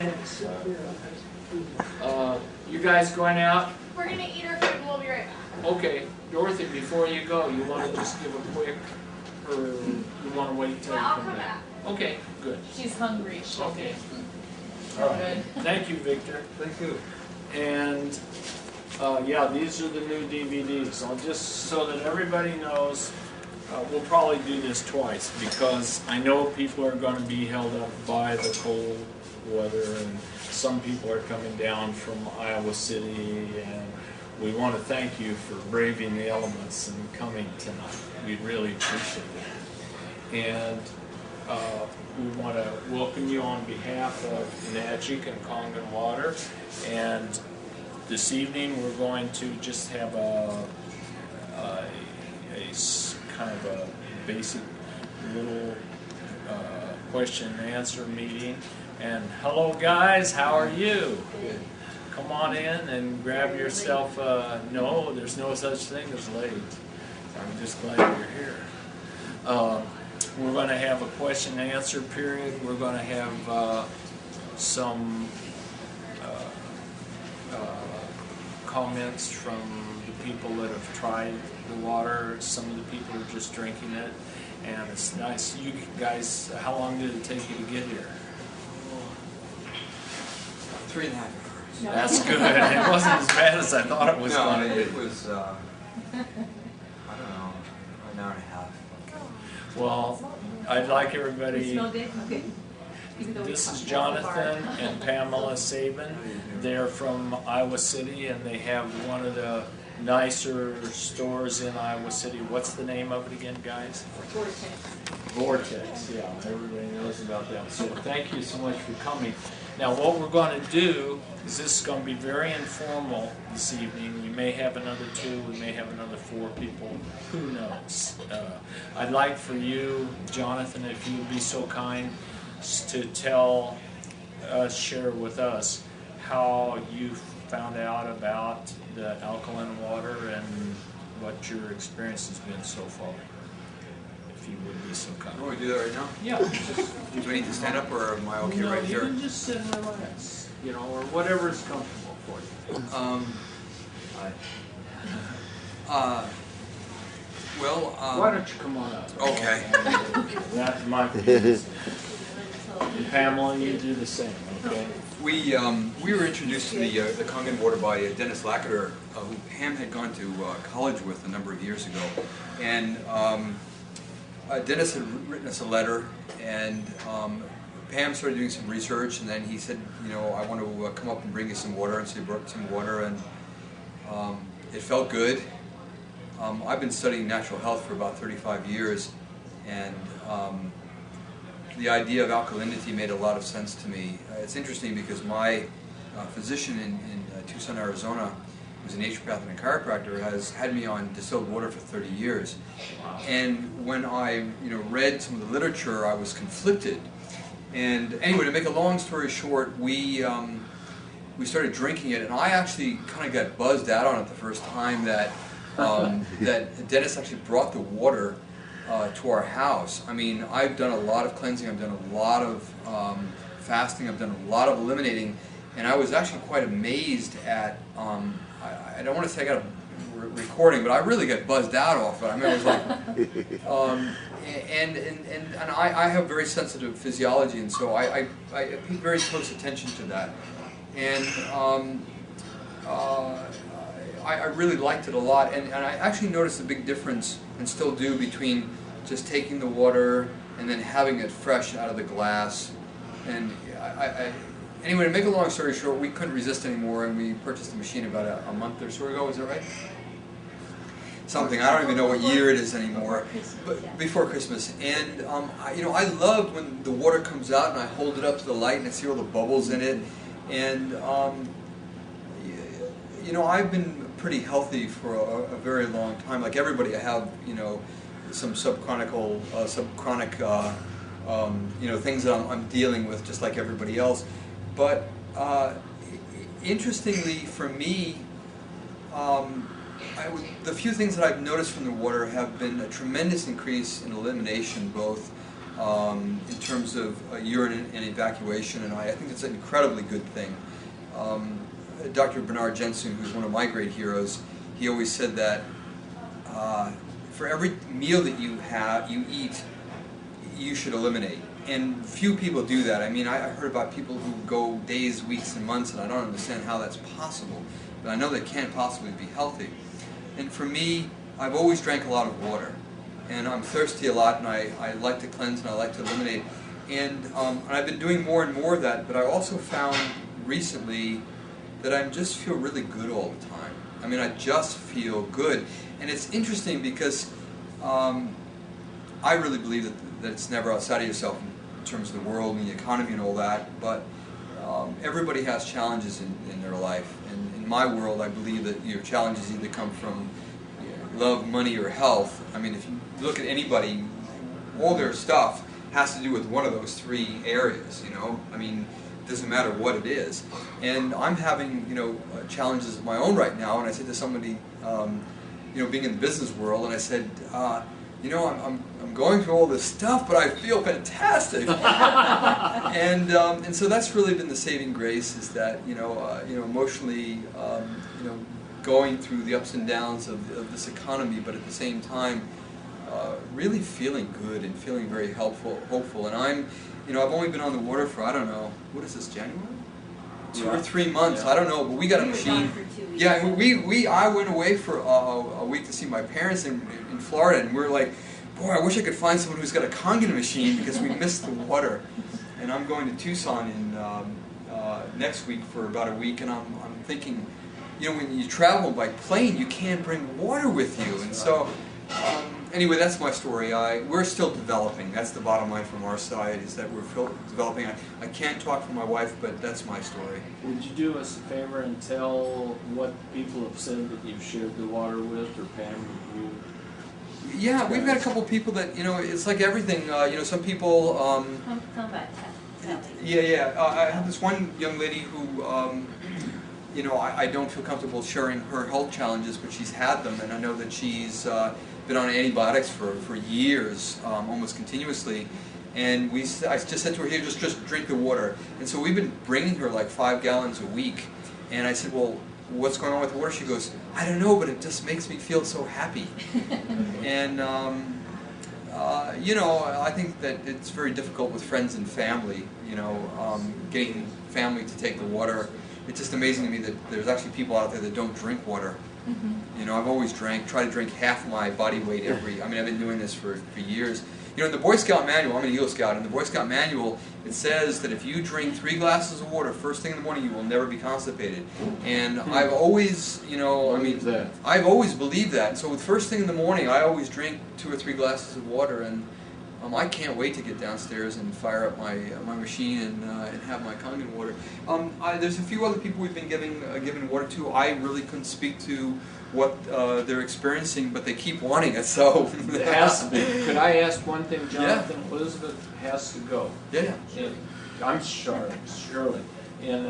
You guys going out? We're going to eat our food and we'll be right back. Okay. Dorothy, before you go, you want to just give a quick, or you want to wait till you I'll come come back? back. Okay, good. She's hungry. Okay. All right. Thank you, Victor. Thank you. And yeah, these are the new DVDs. I'll just so that everybody knows, we'll probably do this twice because I know people are going to be held up by the cold weather, and some people are coming down from Iowa City, and we want to thank you for braving the elements and coming tonight. We really appreciate it. And we want to welcome you on behalf of Natchik and Kangeb Water. And this evening we're going to just have a kind of a basic little question and answer meeting. And hello guys, how are you? Good. Come on in and grab yourself, no, there's no such thing as late. I'm just glad you're here. We're going to have a question and answer period. We're going to have some comments from the people that have tried the water. Some of the people are just drinking it. And it's nice. You guys, how long did it take you to get here? 3.5 hours. That's good. It wasn't as bad as I thought it was going to be. It was, I don't know, an hour and a half. Well, I'd like everybody, Okay. this is Jonathan and Pamela Sabin. They're from Iowa City, and they have one of the nicer stores in Iowa City. What's the name of it again, guys? Vortex, yeah, everybody knows about them. So thank you so much for coming. Now what we're going to do is this is going to be very informal this evening. We may have another 2, we may have another 4 people, who knows. I'd like for you, Jonathan, if you would be so kind, to tell us, share with us how you found out about the alkaline water and what your experience has been so far. If you would be so kind. You want me to do that right now? Yeah. Do I need to stand up, or am I okay right You here? can just sit and relax, you know, or whatever is comfortable for you. Why don't you come on up? Okay. That might be easy. And Pamela, you do the same, okay? We were introduced to the Kangeb water by Dennis Lackader, who Pam had gone to college with a number of years ago. And Dennis had written us a letter, and Pam started doing some research, and then he said, you know, I want to come up and bring you some water, and so he brought some water, and it felt good. I've been studying natural health for about 35 years, and the idea of alkalinity made a lot of sense to me. It's interesting because my physician in Tucson, Arizona, who's a naturopath and a chiropractor, has had me on distilled water for 30 years. And when I read some of the literature, I was conflicted. And anyway, to make a long story short, we started drinking it, and I actually kind of got buzzed out on it the first time that that Dennis actually brought the water to our house. I mean, I've done a lot of cleansing, I've done a lot of fasting, I've done a lot of eliminating, and I was actually quite amazed at, I don't want to say I got a recording, but I really got buzzed out off it. I mean, I was like, and I have very sensitive physiology, and so I paid very close attention to that. And I really liked it a lot, and I actually noticed a big difference, and still do, between just taking the water and then having it fresh out of the glass. And anyway, to make a long story short, we couldn't resist anymore, and we purchased the machine about a month or so ago. Is that right? Something, I don't even know what year it is anymore, but before Christmas. And I love when the water comes out and I hold it up to the light and I see all the bubbles in it. And I've been pretty healthy for a very long time. Like everybody, I have some subchronic things that I'm dealing with, just like everybody else. But interestingly, for me, the few things that I've noticed from the water have been a tremendous increase in elimination, both in terms of urine and evacuation, and I think it's an incredibly good thing. Dr. Bernard Jensen, who's one of my great heroes, he always said that for every meal that you eat, you should eliminate. And few people do that. I mean, I heard about people who go days, weeks, and months, and I don't understand how that's possible. But I know that can't possibly be healthy. And for me, I've always drank a lot of water. And I'm thirsty a lot, and I like to cleanse, and I like to eliminate. And I've been doing more and more of that, but I also found recently that I just feel really good all the time. I mean, I just feel good. And it's interesting because I really believe that it's never outside of yourself in terms of the world and the economy and all that, but everybody has challenges in their life. And in my world, I believe that your challenges either come from love, money, or health. I mean, if you look at anybody, all their stuff has to do with one of those three areas, you know? I mean, it doesn't matter what it is. And I'm having, challenges of my own right now, and I said to somebody, being in the business world, and I said, I'm going through all this stuff, but I feel fantastic. and so that's really been the saving grace, is that emotionally, going through the ups and downs of this economy, but at the same time, really feeling good and feeling very hopeful. And I've only been on the water for, I don't know, what is this, January? 2 or 3 months, I don't know, but we got a machine. Yeah, I went away for a week to see my parents in Florida, and we were like, boy, I wish I could find someone who's got a Kangeb machine, because we missed the water. And I'm going to Tucson next week for about a week, and I'm thinking, when you travel by plane, you can't bring water with you. And so, anyway, that's my story. We're still developing. That's the bottom line from our side, is that we're developing. I can't talk for my wife, but that's my story. Would you do us a favor and tell what people have said that you've shared the water with, or Pam, you? Yeah, we've got a couple of people that, it's like everything. Some people... Come back, Sally. Yeah. I have this one young lady who... I don't feel comfortable sharing her health challenges, but she's had them, and I know that she's been on antibiotics for years, almost continuously. And I just said to her, here, just drink the water. And so we've been bringing her like 5 gallons a week. And I said, well, what's going on with the water? She goes, I don't know, but it just makes me feel so happy. And I think that it's very difficult with friends and family, getting family to take the water. It's just amazing to me that there's actually people out there that don't drink water. Mm-hmm. I've always tried to drink half my body weight I've been doing this for years. In the Boy Scout manual, I'm an Eagle Scout, in the Boy Scout manual, it says that if you drink 3 glasses of water first thing in the morning, you will never be constipated. And I've always, I've always believed that. And so with first thing in the morning, I always drink 2 or 3 glasses of water, and I can't wait to get downstairs and fire up my machine and have my Kangeb water. There's a few other people we've been giving water to. I really couldn't speak to what they're experiencing, but they keep wanting it, so... It has to be. Could I ask one thing, Jonathan? Yeah. Elizabeth has to go. Yeah. I'm sorry, surely. And